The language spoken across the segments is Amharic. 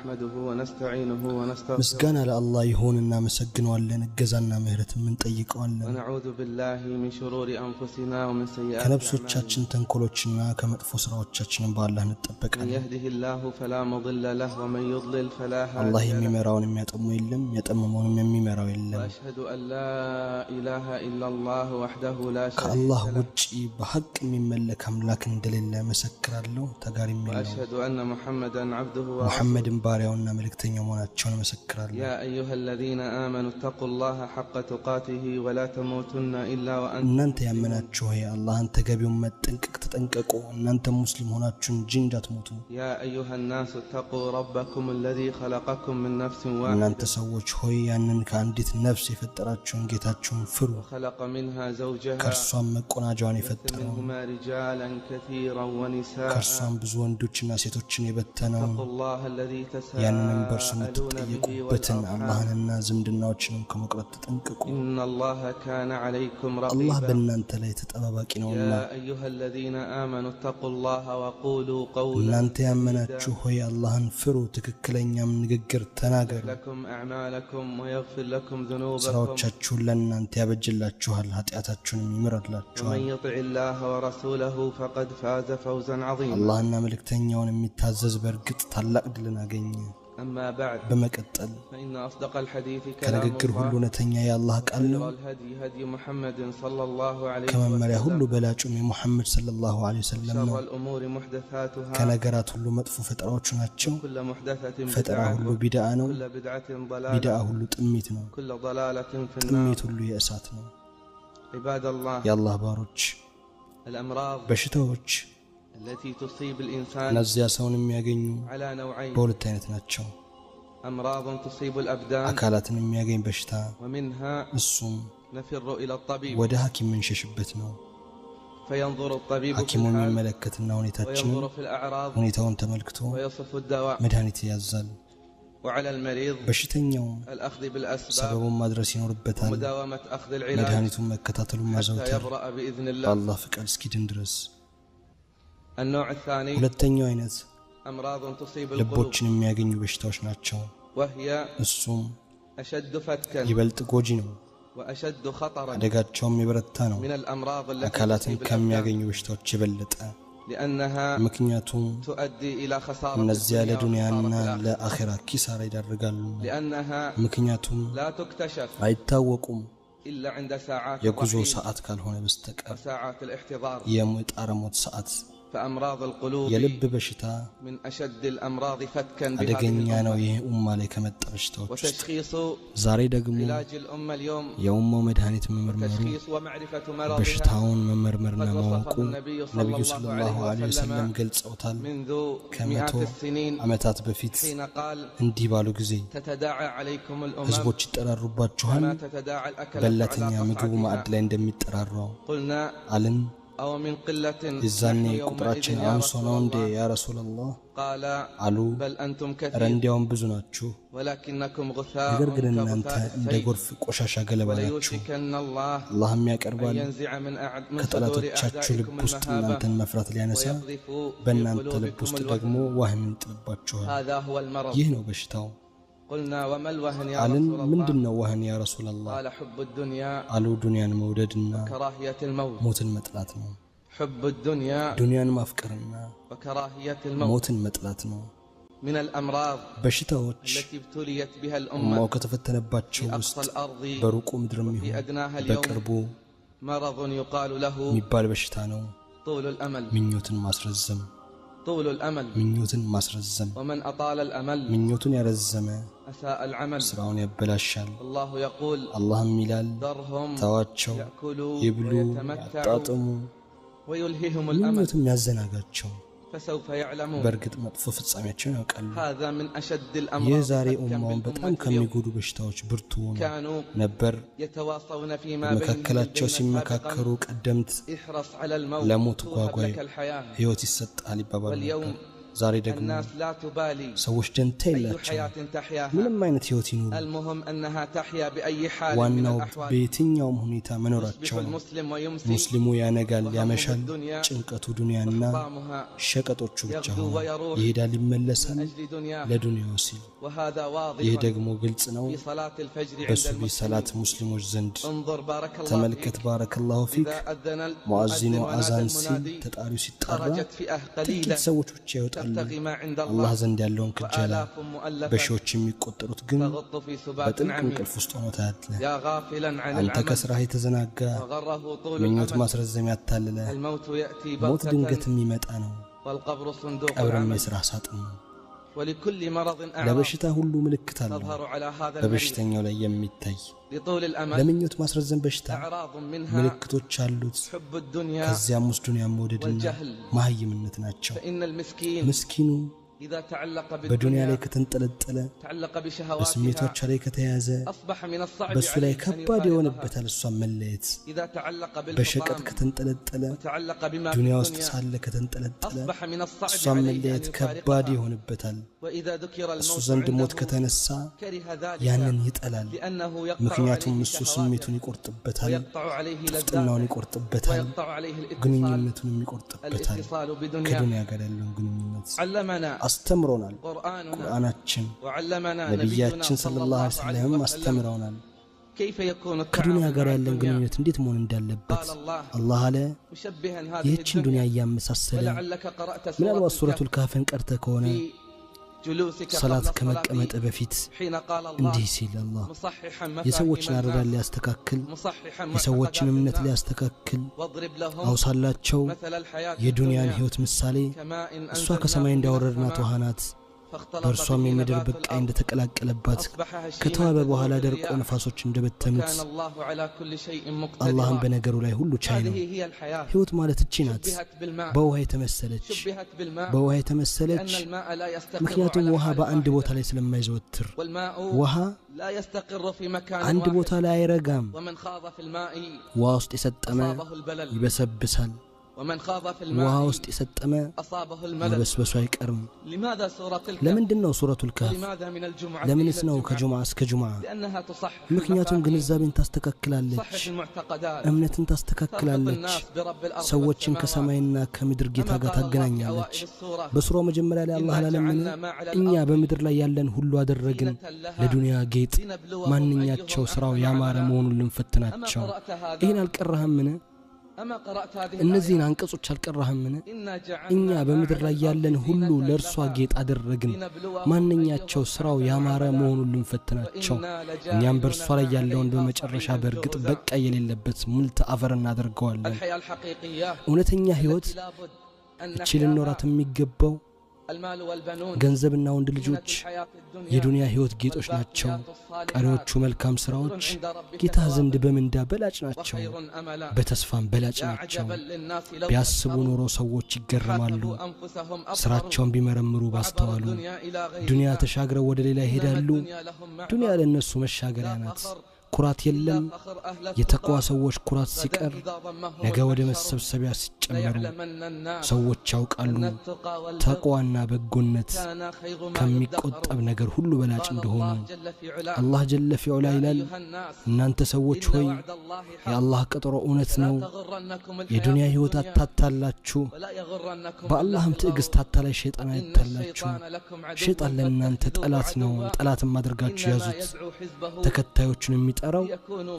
نحمده ونستعينه ونستغفره مسكنا لله يهوننا مسجنوالن እገዛና ምህረትን እንጠይቀዋለን ونعوذ بالله من شرور انفسنا ومن سيئات ከነፍሶቻችን ተንኮሎችና ከመጥፎ ስራዎቻችን በአላህ እንጠበቃለን يهده الله فلا مضل له ومن يضلل فلا هادي الله له የሚመራውን የሚያጠሙ የለም ያጠመመውን የሚመራው የለም واشهد ان لا اله الا الله وحده لا شريك ከአላህ له ውጪ በሐቅ የሚመለክ አምላክ እንደሌለ መሰክራለሁ ተጋሪም የለም واشهد ان محمدا عبده ሙሐመድን ባሪያውና መልእክተኛው መሆናቸውን መሰክራለሁ يا ايها الذين امنوا اتقوا الله حق تقاته ولا تموتن الا وانتم እናንተ ያመናችሁ ሆይ አላህን ተገቢውን መጠንቀቅ ተጠንቀቁ እናንተ ሙስሊም ሆናችሁ እንጂ እንዳትሞቱ يا ايها الناس اتقوا ربكم الذي خلقكم من نفس እናንተ واحده ሰዎች ሆይ ያንን ከአንዲት ነፍስ የፈጠራችሁን ጌታችሁን ፍሩ وخلق منها زوجها ከርሷም መቆናጃውን የፈጠረው منهما رجالا كثيرا ونساء ከርሷም ብዙ ወንዶችና ሴቶችን የበተነው اتقوا الله الذي ያንንም በርሱ تساءلون به የምትጠየቁበትን والارحام አላህንና ዝምድናዎችንም ከመቅረት ተጠንቀቁ ان الله كان عليكم አላህ رقيبا በእናንተ ላይ ተጠባባቂ ነውና يا ايها الذين امنوا اتقوا الله وقولوا قولا እናንተ ያመናችሁ ሆይ አላህን ፍሩ ትክክለኛም ንግግር ተናገሩ لكم اعمالكم ويغفر لكم ذنوبكم ስራዎቻችሁን ለእናንተ ያበጅላችኋል ኃጢአታችሁንም ይምርላችኋል ومن يطع الله ورسوله فقد فاز فوزا عظيما አላህና መልእክተኛውን የሚታዘዝ በርግጥ ታላቅ ድልን አገኘ اما بعد በመቀጠል فان اصدق الحديث كلام ከንግግር ሁሉ الله እውነተኛ የአላህ ቃል ነው خير الهدي هدي محمد صلى الله عليه ከመመሪያ ሁሉ وسلم በላጩም የሙሐመድ ሰለላሁ ዐለይሂ ወሰለም ነው شر الامور محدثاتها ከነገራት ሁሉ መጥፎ ፈጠራዎች ናቸው كل محدثه ፈጠራ بدعه ሁሉ ቢድዓ ነው كل بدعه ቢድዓ ضلاله ሁሉ ጥሚት ነው كل ضلاله في النار ጥሚት ሁሉ የእሳት ነው عباد الله የአላህ ባሮች الامراض በሽታዎች التي تصيب الانسان እነዚያ ሰውን የሚያገኙ على نوعين በሁለት አይነት ናቸው امراض تصيب الابدان አካላትን የሚያገኝ በሽታ ومنها እሱም نفر الى الطبيب ወደ ሐኪም መንሸሽበት ነው فينظر الطبيب في ሐኪሙ الحال የሚመለከትና ሁኔታችንን وينظر في الاعراض ሁኔታውን ተመልክቶ ويصف الدواء መድኃኒት ያዛል وعلى المريض በሽተኛው الاخذ بالاسباب ሰበቡን ማድረስ ይኖርበታል ومداومه اخذ العلاج መድኃኒቱን መከታተሉን حتى ማዘውተር يبرأ باذن الله በአላህ ፍቃድ እስኪድን ድረስ النوع الثاني ሁለተኛው አይነት امراض تصيب القلوب ልቦችን የሚያገኙ በሽታዎች ናቸው وهي እሱም اشد فتكا ይበልጥ ጎጂ ነው واشد خطرا አደጋቸውም የበረታ ነው من الامراض التي አካላትን تصيب الابدان ከሚያገኙ በሽታዎች የበለጠ لانها ምክንያቱም تؤدي الى خساره እነዚያ الدنيا ለዱንያና وخسارة الآخرة. ለአኺራ ኪሳራ ይዳርጋሉ لانها ምክንያቱም لا تكتشف አይታወቁም الا عند ساعات የጉዞ الرحيل ሰዓት ካልሆነ በስተቀር وساعات الاحتضار የሙጣረ ሞት ሰዓት فامراض القلوب የልብ በሽታ من اشد الامراض فتكا بهذه አደገኛ ነው الامه ይህ ኡማ ላይ ከመጣ በሽታዎች ውስጥ وتشخيص ዛሬ ደግሞ علاج الامه اليوم የኡማው መድኃኒት መመርመሩ تشخيص ومعرفه مرضها በሽታውን መመርመርና قد ማወቁ وصفه النبي صلى ነብዩ الله ሰለላሁ عليه ዐለይሂ ወሰለም وسلم ገልጸውታል منذ ከመቶ مئات السنين ዓመታት በፊት حين قال እንዲህ ባሉ ጊዜ تتداعى عليكم الامم ህዝቦች ይጠራሩባችኋል كما تتداعى الاكل በላተኛ ምግቡ ማዕድ ላይ እንደሚጠራራው قلنا አልን او من قله የዛኔ نحن يومئذ ቁጥራችን يا አንሶ رسول ነው እንዴ الله ያ ረሱላህ قال አሉ بل انتم ኧረ كثير እንዲያውም ብዙ ናችሁ ولكنكم غثاء ነገር ግን እናንተ كغثاء እንደ السيل ጎርፍ ቆሻሻ ገለባ ናችሁ وليوشكن الله አላህም ان ያቀርባል ينزع من صدور ከጠላቶቻችሁ ልብ اعدائكم ውስጥ المهابه እናንተን መፍራት ሊያነሳ ويقذف في በእናንተ ልብ قلوبكم ውስጥ الوهن ደግሞ ዋህን ይጥልባችኋል هذا هو المرض ይህ ነው በሽታው قلنا وما الوهن يا አልን رسول الله ምንድነው ዋህን ያ ረሱላህ قال حب الدنيا አሉ ዱንያን መውደድና كراهيه الموت ሞትን መጥላት ነው حب الدنيا ዱንያን ማፍቀርና وكراهيه الموت ሞትን መጥላት ነው من الامراض በሽታዎች التي ابتليت بها ኡማው الامه ከተፈተነባቸው في ውስጥ اقصى الارض በሩቁ ምድርም وفي ይሁን ادناها اليوم በቅርቡ مرض يقال له የሚባል በሽታ ነው طول الامل ምኞትን ማስረዘም طول الامل ምኞትን ማስረዘም ومن اطال الامل ምኞቱን ያረዘመ اساء العمل ስራውን ያበላሻል الله يقول አላህም ይላል ذرهم ተዋቸው ياكلوا ይብሉ ويتمتعوا ያጣጥሙ ويلههم الامل ምኞትም ያዘናጋቸው فسوف يعلمون በርግጥ መጥፎ ፍጻሜያቸውን ያውቃሉ هذا من اشد ይህ الامراض ዛሬ فتكا ኡማውን በጣም بالأمة اليوم. ከሚጎዱ በሽታዎች ብርቱ ነው كانوا ነበር يتواصون فيما በመካከላቸው بينهم ሲመካከሩ ቀደምት احرص على الموت ለሞት توهب ጓጓይ لك الحياه ህይወት ይሰጣል ይባባሉ واليوم ነበር ዛሬ ደግሞ ሰዎች ደንታ የላቸው ምንም አይነት ህይወት ይኑሩ ዋናው በየትኛውም ሁኔታ መኖራቸው ነው ሙስሊሙ ያነጋል ያመሻል ጭንቀቱ ዱንያና ሸቀጦቹ ብቻ ሆኖ ይሄዳል ይመለሳል ለዱንያው ሲል ይህ ደግሞ ግልጽ ነው በሱቢ ሰላት ሙስሊሞች ዘንድ ተመልከት ባረከላሁ ፊክ ሙአዚኑ አዛን ሲል ተጣሪው ሲጣራ ጥቂት ሰዎች ብቻ ይወጣሉ አላህ ዘንድ ያለውን ክጀላ በሺዎች የሚቆጠሩት ግን በጥልቅ እንቅልፍ ውስጥ ሆነው ታያለህ አንተ ከስራህ የተዘናጋ ምኞት ማስረዘም ያታለለ ሞት ድንገትም ይመጣ ነው ቀብርም የሥራ ሳጥን ነው ለበሽታ ሁሉ ምልክት አለው በበሽተኛው ላይ የሚታይ ለምኞት ማስረዘም በሽታ ምልክቶች አሉት ከዚያም ውስጥ ዱንያ መውደድና ማህይምነት ናቸው ምስኪኑ በዱንያ ላይ ከተንጠለጠለ በስሜቶች ላይ ከተያዘ በሱ ላይ ከባድ የሆነበታል እሷን መለየት በሸቀጥ ከተንጠለጠለ ዱንያ ውስጥ ሳለ ከተንጠለጠለ እሷን መለየት ከባድ የሆነበታል እሱ ዘንድ ሞት ከተነሳ ያንን ይጠላል ምክንያቱም እሱ ስሜቱን ይቆርጥበታል ጥፍጥናውን ይቆርጥበታል ግንኙነቱን ይቆርጥበታል ከዱንያ ጋር ያለውን ግንኙነት አስተምሮናል ቁርአናችን ነብያችን ሰለላሁ ዐለይሂ ወሰለም አስተምረውናል ከዱንያ ጋር ያለን ግንኙነት እንዴት መሆን እንዳለበት አላህ አለ ይህችን ዱንያ ያመሳሰለ ምናልባት ሱረቱል ካፍን ቀርተ ከሆነ ሰላት ከመቀመጥ በፊት እንዲህ ሲል አላህ የሰዎችን አረዳድ ሊያስተካክል የሰዎችን እምነት ሊያስተካክል አውሳላቸው የዱንያን ህይወት ምሳሌ እሷ ከሰማይ እንዳወረድናት ውሃ ናት በእርሷም የምድር በቃይ እንደተቀላቀለባት ከተዋበ በኋላ ደርቆ ነፋሶች እንደበተኑት አላህም በነገሩ ላይ ሁሉ ቻይ ነው ህይወት ማለት እቺ ናት በውሃ የተመሰለች ምክንያቱም ውሃ በአንድ ቦታ ላይ ስለማይዘወትር ውሃ አንድ ቦታ ላይ አይረጋም ውሃ ውስጥ የሰጠመ ይበሰብሳል ውሃ ውስጥ የሰጠመ መበስበሱ አይቀርም ለምንድነው ሱረቱል ካፍ ለምንስ ነው ከጁምዓ እስከ ጁምዓ ምክንያቱም ግንዛቤን ታስተካክላለች እምነትን ታስተካክላለች ሰዎችን ከሰማይና ከምድር ጌታ ጋር ታገናኛለች በሱራው መጀመሪያ ላይ አላህ አላለምን እኛ በምድር ላይ ያለን ሁሉ አደረግን ለዱንያ ጌጥ ማንኛቸው ስራው ያማረ መሆኑን ልንፈትናቸው ይሄን አልቀራህምን እነዚህን አንቀጾች አልቀራህምን እኛ በምድር ላይ ያለን ሁሉ ለእርሷ ጌጥ አደረግን ማንኛቸው ስራው ያማረ መሆኑን ልንፈትናቸው እኛም በእርሷ ላይ ያለውን በመጨረሻ በእርግጥ በቃ የሌለበት ሙልት አፈር እናደርገዋለን እውነተኛ ህይወት እቺ ልንኖራት የሚገባው ገንዘብና ወንድ ልጆች የዱንያ ህይወት ጌጦች ናቸው ቀሪዎቹ መልካም ስራዎች ጌታ ዘንድ በምንዳ በላጭ ናቸው በተስፋም በላጭ ናቸው ቢያስቡ ኖሮ ሰዎች ይገረማሉ ስራቸውን ቢመረምሩ ባስተዋሉ ዱንያ ተሻግረው ወደ ሌላ ይሄዳሉ ዱንያ ለነሱ መሻገሪያ ናት ኩራት የለም የተቋዋ ሰዎች ኩራት ሲቀር ነገ ወደ መሰብሰቢያ ሲጨመሩ ሰዎች ያውቃሉ ተቋዋና በጎነት ከሚቆጠብ ነገር ሁሉ በላጭ እንደሆኑ አላህ ጀለ ፊዑላ ይላል እናንተ ሰዎች ሆይ የአላህ ቀጠሮ እውነት ነው የዱንያ ህይወት አታታላችሁ በአላህም ትዕግስት አታላይ ሸይጣን አይታላችሁ ሸይጣን ለእናንተ ጠላት ነው ጠላትም አድርጋችሁ ያዙት ተከታዮቹን የሚጠራው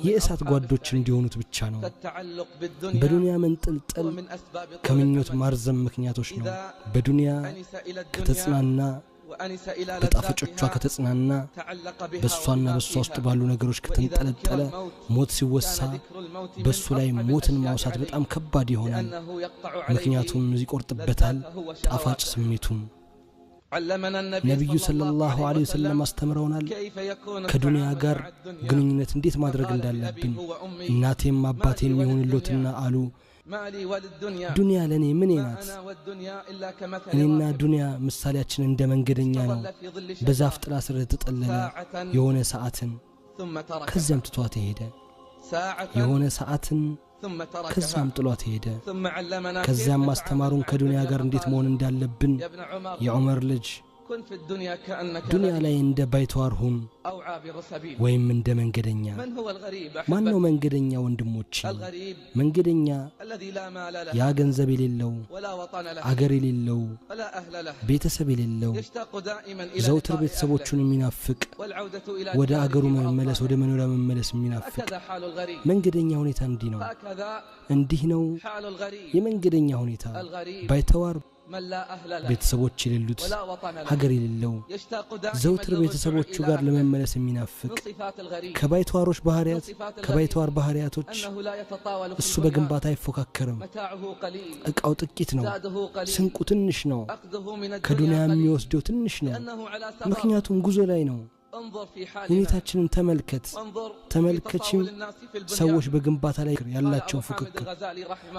የእሳት ጓዶች እንዲሆኑት ብቻ ነው በዱንያ መንጠልጠል ከምኞት ማርዘም ምክንያቶች ነው በዱንያ ከተጽናና በጣፈጮቿ ከተጽናና በሷና በሷ ውስጥ ባሉ ነገሮች ከተንጠለጠለ ሞት ሲወሳ በሱ ላይ ሞትን ማውሳት በጣም ከባድ ይሆናል ምክንያቱም ይቆርጥበታል ጣፋጭ ስሜቱን ነብዩ ሰለላሁ ዐለይሂ ወሰለም አስተምረውናል ከዱንያ ጋር ግንኙነት እንዴት ማድረግ እንዳለብን እናቴም አባቴም ይሁንልዎትና አሉ ዱንያ ለኔ ምን ናት እኔና ዱንያ ምሳሌያችን እንደ መንገደኛ ነው በዛፍ ጥላ ስር ተጠለለ የሆነ ሰዓትን ከዚያም ትቷት ሄደ የሆነ ሰዓትን ከዛም ጥሏት ሄደ። ከዛም ማስተማሩን ከዱንያ ጋር እንዴት መሆን እንዳለብን የዑመር ልጅ ዱንያ ላይ እንደ ባይተዋር ሁን ወይም እንደ መንገደኛ። ማን ነው መንገደኛ ወንድሞቼ? መንገደኛ ያ ገንዘብ የሌለው አገር የሌለው ቤተሰብ የሌለው ዘውትር ቤተሰቦቹን የሚናፍቅ ወደ አገሩ መመለስ ወደ መኖሪያ መመለስ የሚናፍቅ መንገደኛ ሁኔታ እንዲህ ነው የመንገደኛ ሁኔታ። ባይተዋር ቤተሰቦች የሌሉት ሀገር የሌለው ዘውትር ቤተሰቦቹ ጋር ለመመለስ የሚናፍቅ ከባይተዋር ባህሪያቶች እሱ በግንባታ አይፎካከርም። እቃው ጥቂት ነው፣ ስንቁ ትንሽ ነው፣ ከዱንያ የሚወስደው ትንሽ ነው። ምክንያቱም ጉዞ ላይ ነው። ሁኔታችንን ተመልከችም ሰዎች በግንባታ ላይ ያላቸው ፍክክር።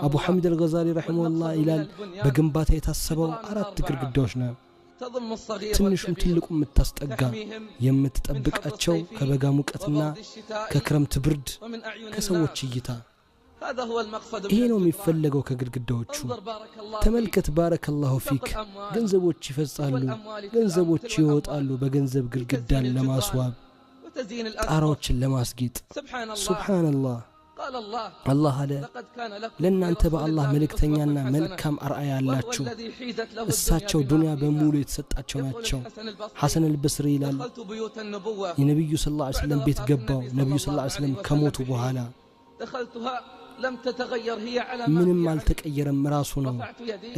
አቡ ሐሚድ አልገዛሊ ረሂመሁላህ ይላል በግንባታ የታሰበው 4 ግድግዳዎች ነው። ትንሹም ትልቁም የምታስጠጋ የምትጠብቃቸው ከበጋ ሙቀትና ከክረምት ብርድ ከሰዎች እይታ። ይሄ ነው የሚፈለገው ከግድግዳዎቹ። ተመልከት ባረከላሁ ፊክ። ገንዘቦች ይፈጻሉ፣ ገንዘቦች ይወጣሉ በገንዘብ ግድግዳን ለማስዋብ ጣራዎችን ለማስጌጥ። ሱብሓነላህ። አላህ አለ ለእናንተ በአላህ መልእክተኛና መልካም አርአያ አላችሁ። እሳቸው ዱንያ በሙሉ የተሰጣቸው ናቸው። ሐሰን አልበስሪ ይላል የነቢዩ ሰለላሁ ዐለይሂ ወሰለም ቤት ገባው። ነቢዩ ሰለላሁ ዐለይሂ ወሰለም ከሞቱ በኋላ ምንም አልተቀየረም፣ ራሱ ነው።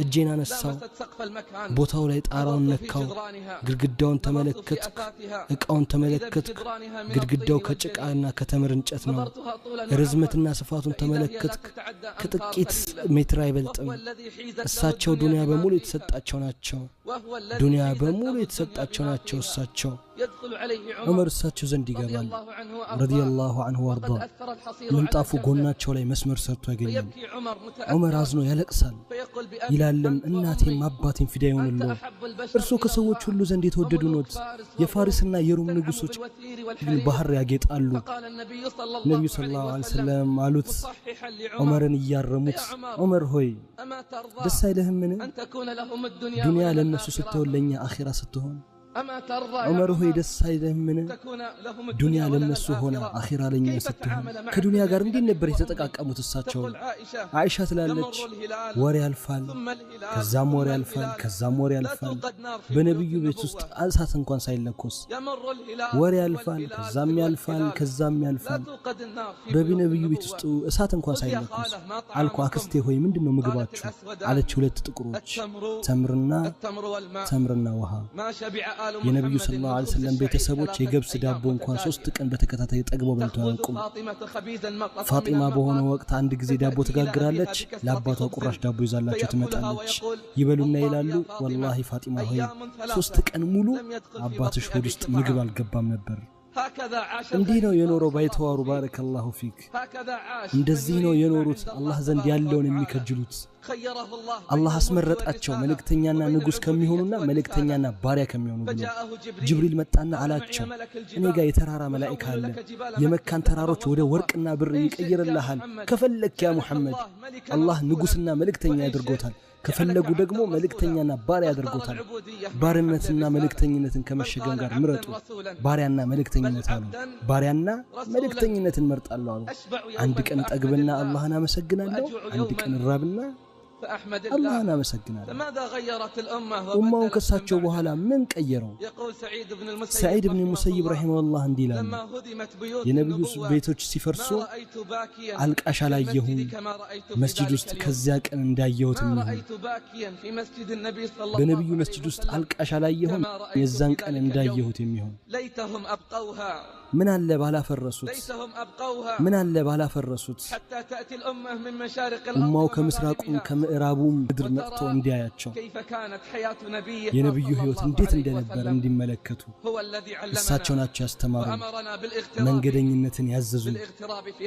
እጄን አነሳው፣ ቦታው ላይ ጣራውን ነካው፣ ግድግዳውን ተመለከትኩ፣ እቃውን ተመለከትኩ። ግድግዳው ከጭቃና ከተምር እንጨት ነው። ርዝመትና ስፋቱን ተመለከትኩ፣ ከጥቂት ሜትር አይበልጥም። እሳቸው ዱንያ በሙሉ የተሰጣቸው ናቸው። ዱንያ በሙሉ የተሰጣቸው ናቸው። እሳቸው ዑመር እሳቸው ዘንድ ይገባል ረዲየላሁ ዐንሁ ወርዳ። ምንጣፉ ጎናቸው ላይ መስመር ሰርቶ ያገኛል። ዑመር አዝኖ ያለቅሳል። ይላልም እናቴም አባቴም ፊዳ ይሆንልዎ፣ እርሶ ከሰዎች ሁሉ ዘንድ የተወደዱ ኖት። የፋሪስና የሩም ንጉሶች ግን ባህር ያጌጣሉ። ነቢዩ ሰለላሁ ዐለይሂ ወሰለም አሉት ዑመርን እያረሙት፣ ዑመር ሆይ ደስ አይልህምን ዱንያ ለነሱ ስትሆን ለኛ አኺራ ስትሆን? ዑመር ሆይ ደስ አይልህምን ዱንያ ለነሱ ሆነ አኺራ ለኛ ስትሆን? ከዱንያ ጋር እንዴት ነበር የተጠቃቀሙት እሳቸው? አይሻ ትላለች ወሬ ያልፋል፣ ከዛም ወሬ ያልፋል፣ ከዛም ወሬ ያልፋል። በነብዩ ቤት ውስጥ እሳት እንኳን ሳይለኮስ ወሬ ያልፋል፣ ከዛም ያልፋል፣ ከዛም ያልፋል። በነብዩ ቤት ውስጥ እሳት እንኳን ሳይለኮስ አልኩ አክስቴ ሆይ ምንድነው ምግባችሁ አለች። 2 ጥቁሮች ተምርና ውሃ። የነብዩ ሰለላሁ ዐለይሂ ወሰለም ቤተሰቦች የገብስ ዳቦ እንኳን 3 ቀን በተከታታይ ጠግበው በልተው አያውቁም። ፋጢማ በሆነ ወቅት አንድ ጊዜ ዳቦ ትጋግራለች፣ ለአባቷ ቁራሽ ዳቦ ይዛላቸው ትመጣለች። ይበሉና ይላሉ ወላሂ ፋጢማ ሆይ 3 ቀን ሙሉ አባትሽ ሆድ ውስጥ ምግብ አልገባም ነበር። እንዲህ ነው የኖረው ባይተዋሩ ባረከላሁ ፊክ። እንደዚህ ነው የኖሩት አላህ ዘንድ ያለውን የሚከጅሉት። አላህ አስመረጣቸው መልእክተኛና ንጉስ ከሚሆኑና መልእክተኛና ባሪያ ከሚሆኑ ብሎ። ጅብሪል መጣና አላቸው እኔ ጋር የተራራ መላእክት አለ፣ የመካን ተራሮች ወደ ወርቅና ብር ይቀይርልሃል። ከፈለክ ያ ሙሐመድ አላህ ንጉስና መልእክተኛ ያድርጎታል፣ ከፈለጉ ደግሞ መልእክተኛና ባሪያ ያድርጎታል። ባርነትና መልእክተኝነትን ከመሸገም ጋር ምረጡ። ባሪያና መልእክተኝነት አሉ። ባሪያና መልእክተኝነትን መርጣለሁ አሉ። አንድ ቀን ጠግብና አላህን አመሰግናለሁ፣ አንድ ቀን ራብና አላህን አመሰግናለሁ። ኡማውን ከሳቸው በኋላ ምን ቀየረው? ሰዒድ ብን ሙሰይብ ረሂመሁላህ እንዲህ ይላል የነብዩ ቤቶች ሲፈርሱ አልቃሽ አላየሁም መስጂድ ውስጥ ከዚያ ቀን እንዳየሁት ነው። በነብዩ መስጂድ ውስጥ አልቃሽ አላየሁም የዛን ቀን እንዳየሁት የሚሆን። ምን አለ ባላፈረሱት ኡማው ከምስራቁም ከምዕራቡም ምድር መጥቶ እንዲያያቸው የነብዩ ህይወት እንዴት እንደነበር እንዲመለከቱ እሳቸው ናቸው ያስተማሩ መንገደኝነትን ያዘዙ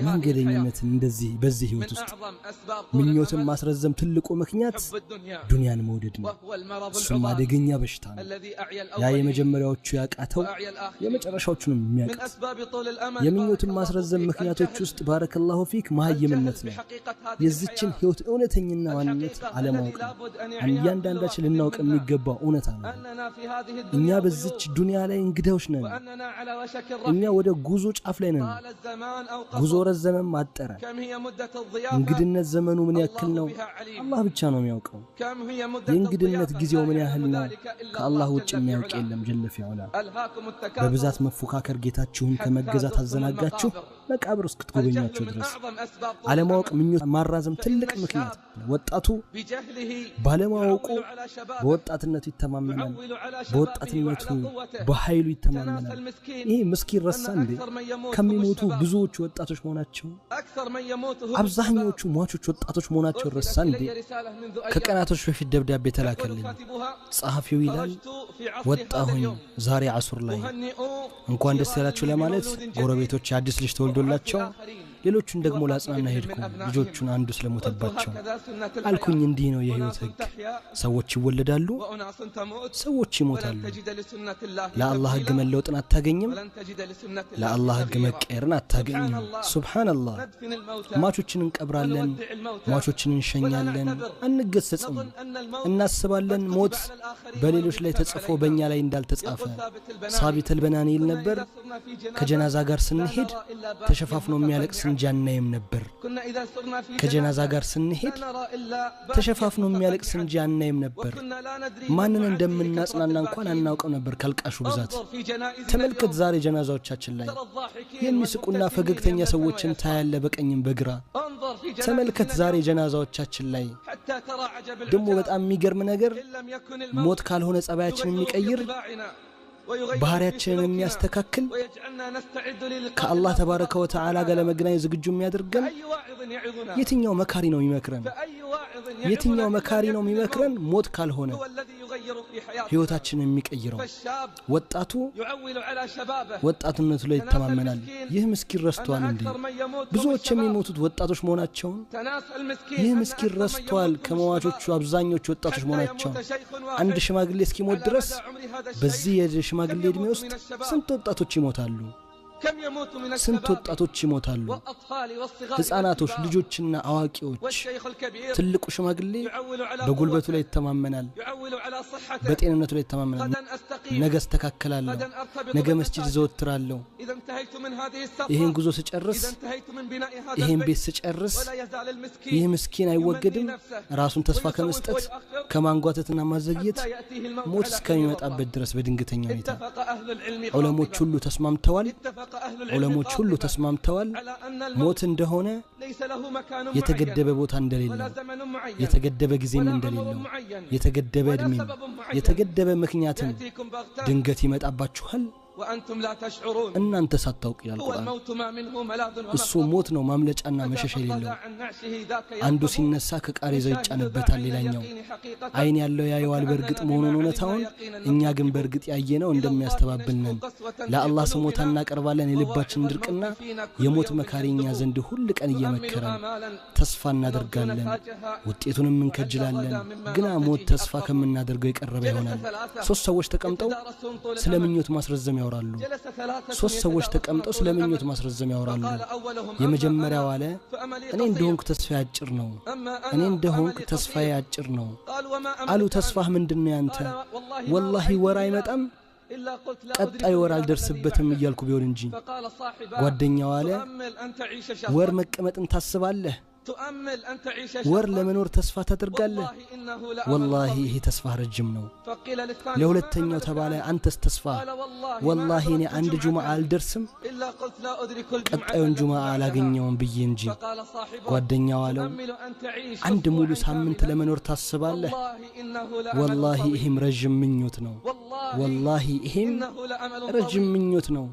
መንገደኝነትን እንደዚህ በዚህ ህይወት ውስጥ ምኞትን ማስረዘም ትልቁ ምክንያት ዱንያን መውደድ ነው እሱም አደገኛ በሽታ ነው ያ የመጀመሪያዎቹ ያቃተው የመጨረሻዎቹንም የሚያቀት የምኞትን ማስረዘም ምክንያቶች ውስጥ ባረከላሁ ፊክ ማህይምነት ነው የዚችን ህይወት እውነተኛና ማንነት አለማወቅ እያንዳንዳችን ልናውቅ የሚገባው እውነታ ነው እኛ በዚች ዱንያ ላይ እንግዳዎች ነን እኛ ወደ ጉዞ ጫፍ ላይ ነን ጉዞ ረዘመም አጠረ እንግድነት ዘመኑ ምን ያክል ነው አላህ ብቻ ነው የሚያውቀው የእንግድነት ጊዜው ምን ያህል ነው ከአላህ ውጭ የሚያውቅ የለም ጀለ ፊዑላ በብዛት መፎካከር ጌታችሁን ከመገዛት አዘናጋችሁ መቃብር እስክትጎበኛችሁ ድረስ አለማወቅ ምኞት ማራዘም ትልቅ ምክንያት ወጣቱ ባለማወቁ በወጣትነቱ ይተማመናል በወጣትነቱ በኃይሉ ይተማመናል ይሄ ምስኪን ረሳ እንዴ ከሚሞቱ ብዙዎች ወጣቶች መሆናቸው አብዛኞቹ ሟቾች ወጣቶች መሆናቸው ረሳ እንዴ ከቀናቶች በፊት ደብዳቤ ተላከልኝ ጸሐፊው ይላል ወጣሁኝ ዛሬ አሱር ላይ እንኳን ደስ ያላችሁ ለማለት ጎረቤቶች አዲስ ልጅ ተወልዶላቸው ሌሎቹን ደግሞ ላጽናና ሄድኩ ልጆቹን አንዱ ስለሞተባቸው አልኩኝ እንዲህ ነው የህይወት ህግ ሰዎች ይወለዳሉ ሰዎች ይሞታሉ ለአላህ ህግ መለወጥን አታገኝም ለአላህ ህግ መቀየርን አታገኝም ሱብሃንአላህ ሟቾችን እንቀብራለን ሟቾችን እንሸኛለን አንገሰጽም እናስባለን ሞት በሌሎች ላይ ተጽፎ በእኛ ላይ እንዳልተጻፈ ሳቢት አልበናኒል ነበር ከጀናዛ ጋር ስንሄድ ተሸፋፍኖ የሚያለቅስ ጃናይም ነበር ከጀናዛ ጋር ስንሄድ ተሸፋፍኖ የሚያለቅስ ጃናይም ነበር ማንን እንደምናጽናና እንኳን አናውቀው ነበር ካልቃሹ ብዛት ተመልከት ዛሬ ጀናዛዎቻችን ላይ የሚስቁና ፈገግተኛ ሰዎችን ታያለ በቀኝም በግራ ተመልከት ዛሬ ጀናዛዎቻችን ላይ ደሞ በጣም የሚገርም ነገር ሞት ካልሆነ ጸባያችን የሚቀይር ባህሪያችንን የሚያስተካክል ከአላህ ተባረከ ወተዓላ ጋር ለመገናኘት ዝግጁ የሚያደርገን የትኛው መካሪ ነው የሚመክረን የትኛው መካሪ ነው የሚመክረን ሞት ካልሆነ ህይወታችንን የሚቀይረው ወጣቱ ወጣትነቱ ላይ ይተማመናል ይህ ምስኪን ረስቷል እንዴ ብዙዎች የሚሞቱት ወጣቶች መሆናቸውን ይህ ምስኪን ረስቷል ከመዋቾቹ አብዛኞቹ ወጣቶች መሆናቸው አንድ ሽማግሌ እስኪሞት ድረስ በዚህ የሽማግሌ እድሜ ውስጥ ስንት ወጣቶች ይሞታሉ ስንት ወጣቶች ይሞታሉ ህፃናቶች ልጆችና አዋቂዎች ትልቁ ሽማግሌ በጉልበቱ ላይ ይተማመናል በጤንነቱ ላይ ይተማመናል ነገ አስተካክላለሁ ነገ መስጂድ ዘወትራለሁ ይሄን ጉዞ ስጨርስ ይሄን ቤት ስጨርስ ይሄ ምስኪን አይወገድም ራሱን ተስፋ ከመስጠት ከማንጓተትና ማዘግየት ሞት እስከሚመጣበት ድረስ በድንገተኛ ሁኔታ ዑለሞች ሁሉ ተስማምተዋል ዑለሞች ሁሉ ተስማምተዋል ሞት እንደሆነ የተገደበ ቦታ እንደሌለው የተገደበ ጊዜም እንደሌለው የተገደበ እድሜ የተገደበ ምክንያትም ድንገት ይመጣባችኋል وأنتم لا تشعرون እናንተ ሳታውቁ ያልቁራን እሱ ሞት ነው ማምለጫና መሸሻ የሌለው አንዱ ሲነሳ ከቃሬዛው ይጫነበታል ሌላኛው አይን ያለው ያየዋል በርግጥ መሆኑን እውነታውን እኛ ግን በርግጥ ያየነው እንደሚያስተባብልነን ለአላህ ስሞታ እናቀርባለን የልባችን ድርቅና የሞት መካሪኛ ዘንድ ሁሉ ቀን እየመከረን ተስፋ እናደርጋለን ውጤቱንም እንከጅላለን ግና ሞት ተስፋ ከምናደርገው የቀረበ ይሆናል ሶስት ሰዎች ተቀምጠው ስለምኞት ማስረዘም ያወራሉ ሶስት ሰዎች ተቀምጠው ስለምኞት ማስረዘም ያወራሉ የመጀመሪያው አለ እኔ እንደሆንኩ ተስፋዬ አጭር ነው እኔ እንደሆንኩ ተስፋዬ አጭር ነው አሉ ተስፋህ ምንድነው ያንተ ወላሂ ወራ አይመጣም ቀጣይ ወር አልደርስበትም እያልኩ ቢሆን እንጂ ጓደኛው አለ ወር መቀመጥን ታስባለህ ወር ለመኖር ተስፋ ታደርጋለህ ወላሂ ይሄ ተስፋ ረጅም ነው ለሁለተኛው ተባለ አንተስ ተስፋ ወላሂ እኔ አንድ ጁማዓ አልደርስም ቀጣዩን ጁማዓ አላገኘውም ብዬ እንጂ ጓደኛው አለው አንድ ሙሉ ሳምንት ለመኖር ታስባለህ ወላሂ ይሄም ረጅም ምኞት ነው ወላሂ ይሄም ረጅም ምኞት ነው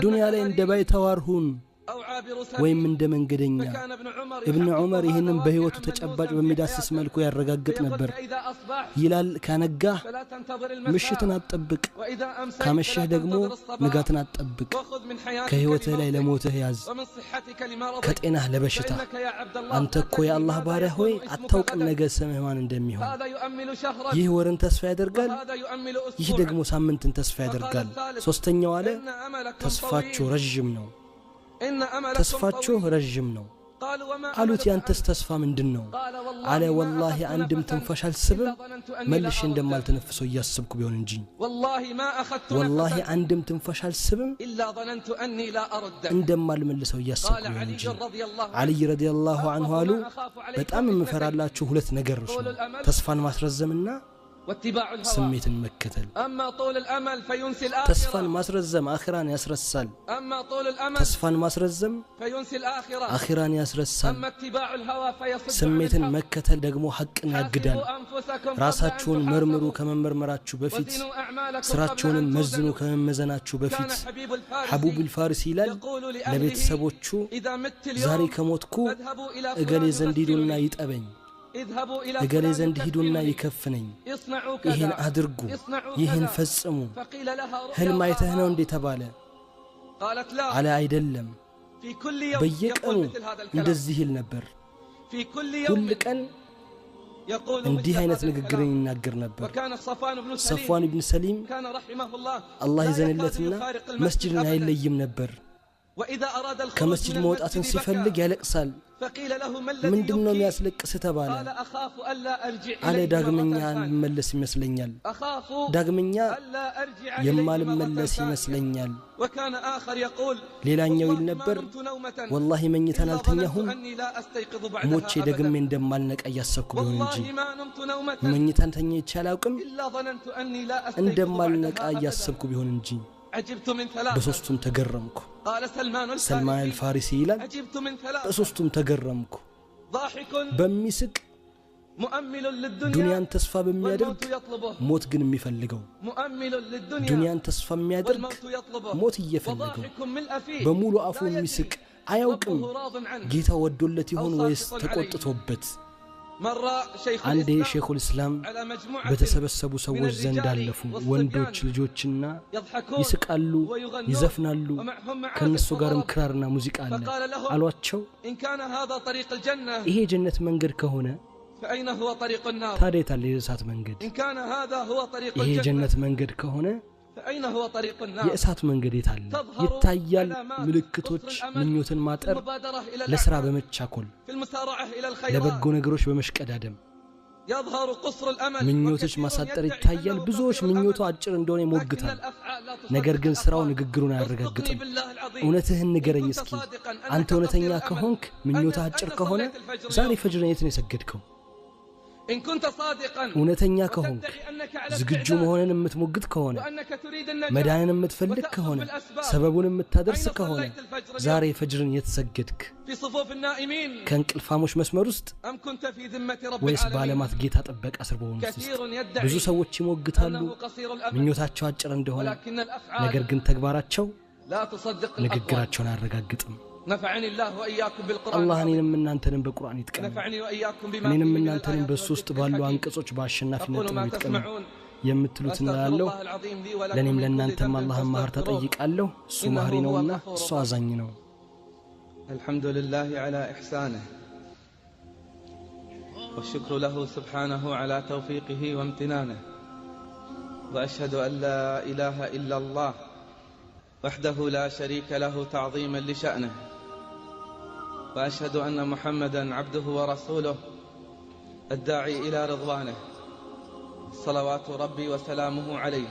ዱንያ ላይ እንደ ባይተዋር ሁን ወይም እንደ መንገደኛ። ኢብኑ ዑመር ይህንን በሕይወቱ ተጨባጭ በሚዳስስ መልኩ ያረጋግጥ ነበር። ይላል ካነጋህ ምሽትን አትጠብቅ፣ ካመሸህ ደግሞ ንጋትን አትጠብቅ። ከሕይወትህ ላይ ለሞትህ ያዝ፣ ከጤናህ ለበሽታ። አንተ እኮ የአላህ ባሪያ ሆይ አታውቅም ነገ ስምህ ማን እንደሚሆን። ይህ ወርን ተስፋ ያደርጋል፣ ይህ ደግሞ ሳምንትን ተስፋ ያደርጋል። ሦስተኛው አለ ተስፋችሁ ረዥም ነው፣ ተስፋችሁ ረዥም ነው አሉት። ያንተስ ተስፋ ምንድን ነው አለ። ወላሂ አንድም ትንፋሽ አልስብም መልሼ እንደማልተነፍሰው እያሰብኩ ቢሆን እንጂ። ወላሂ አንድም ትንፋሽ አልስብም እንደማልመልሰው እያሰብኩ ቢሆን እንጂ። ዓልይ ረዲየላሁ ዐንሁ አሉ በጣም የምፈራላችሁ ሁለት ነገሮች ነው፣ ተስፋን ማስረዘምና ስሜትን መከተል። ተስፋን ማስረዘም አኺራን ያስረሳል፣ ተስፋን ማስረዘም አኺራን ያስረሳል። ስሜትን መከተል ደግሞ ሐቅን ያግዳል። ራሳችሁን መርምሩ ከመመርመራችሁ በፊት፣ ስራችሁንም መዝኑ ከመመዘናችሁ በፊት። ሐቡቡል ፋሪሲ ይላል ለቤተሰቦቹ ዛሬ ከሞትኩ እገሌ ዘንድ ሂዱና ይጠበኝ፣ እገሌ ዘንድ ሂዱና ይከፍነኝ፣ ይህን አድርጉ፣ ይህን ፈጽሙ። ህልም አይተህ ነው እንዴ ተባለ። አለ አይደለም፣ በየቀኑ እንደዚህ ይል ነበር። ሁል ቀን እንዲህ አይነት ንግግርን ይናገር ነበር። ሰፍዋን ኢብኑ ሰሊም አላህ ይዘንለትና መስጂድን አይለይም ነበር። ከመስጂድ መውጣትን ሲፈልግ ያለቅሳል። ምንድነው የሚያስለቅስ ተባለ። አለ ዳግመኛ ልመለስ ይመስለኛል፣ ዳግመኛ የማልመለስ ይመስለኛል። ሌላኛው ይል ነበር ወላሂ መኝታን አልተኛሁም ሞቼ ደግሜ እንደማልነቃ እያሰብኩ ቢሆን እንጂ። መኝታን ተኝቼ አላውቅም እንደማልነቃ እያሰብኩ ቢሆን እንጂ። በሶስቱም ተገረምኩ። ሰልማን አልፋሪሲ ይላል በሶስቱም ተገረምኩ። በሚስቅ ዱንያን ተስፋ በሚያደርግ ሞት ግን የሚፈልገው፣ ዱንያን ተስፋ የሚያደርግ ሞት እየፈለገው፣ በሙሉ አፉ የሚስቅ አያውቅም ጌታ ወዶለት ይሆን ወይስ ተቆጥቶበት። አንዴ ሼኹል እስላም በተሰበሰቡ ሰዎች ዘንድ አለፉ። ወንዶች ልጆችና ይስቃሉ፣ ይዘፍናሉ፣ ከነሱ ጋርም ክራርና ሙዚቃ አለ። አሏቸው ይሄ የጀነት መንገድ ከሆነ ታዲያ የታለ የእሳት መንገድ? ይሄ የጀነት መንገድ ከሆነ የእሳት መንገድ የታለ? ይታያል ምልክቶች፣ ምኞትን ማጠር፣ ለሥራ በመቻኮል፣ ለበጎ ነገሮች በመሽቀዳደም ምኞቶች ማሳጠር ይታያል። ብዙዎች ምኞቱ አጭር እንደሆነ ይሞግታል። ነገር ግን ሥራው ንግግሩን አያረጋግጥም። እውነትህን ንገረኝ እስኪ አንተ እውነተኛ ከሆንክ ምኞትህ አጭር ከሆነ ዛሬ ፈጅርን የት ነው የሰገድከው? እውነተኛ ከሆንክ ዝግጁ መሆንን የምትሞግት ከሆነ መዳንን የምትፈልግ ከሆነ ሰበቡን የምታደርስ ከሆነ ዛሬ ፈጅርን የተሰገድክ ከእንቅልፋሞች መስመር ውስጥ ወይስ በዓለማት ጌታ ጥበቃ ስር በሆኑ ውስጥ? ብዙ ሰዎች ይሞግታሉ ምኞታቸው አጭር እንደሆነ፣ ነገር ግን ተግባራቸው ንግግራቸውን አያረጋግጥም። አላህ እኔንም እናንተንም በቁርአን ይጥቀመን፣ እኔንም እናንተንም በሱ ውስጥ ባሉ አንቀጾች በአሸናፊነት ጥበብ ይጥቀመን የምትሉት እናላለሁ። ለእኔም ለእናንተም አላህን ማህር ተጠይቃለሁ። እሱ ማህሪ ነውና እሱ አዛኝ ነው። አልሐምዱሊላህ ዐላ ኢሕሳኒህ ወሽክሩ ለሁ ስብሓነሁ ዐላ ተውፊቂህ ወምትናኒህ ወአሽሀዱ አን ላ ኢላሃ ኢለላህ وحده لا شريك له تعظيما لشأنه وأشهد أن محمدا عبده ورسوله الداعي إلى رضوانه صلوات ربي وسلامه عليه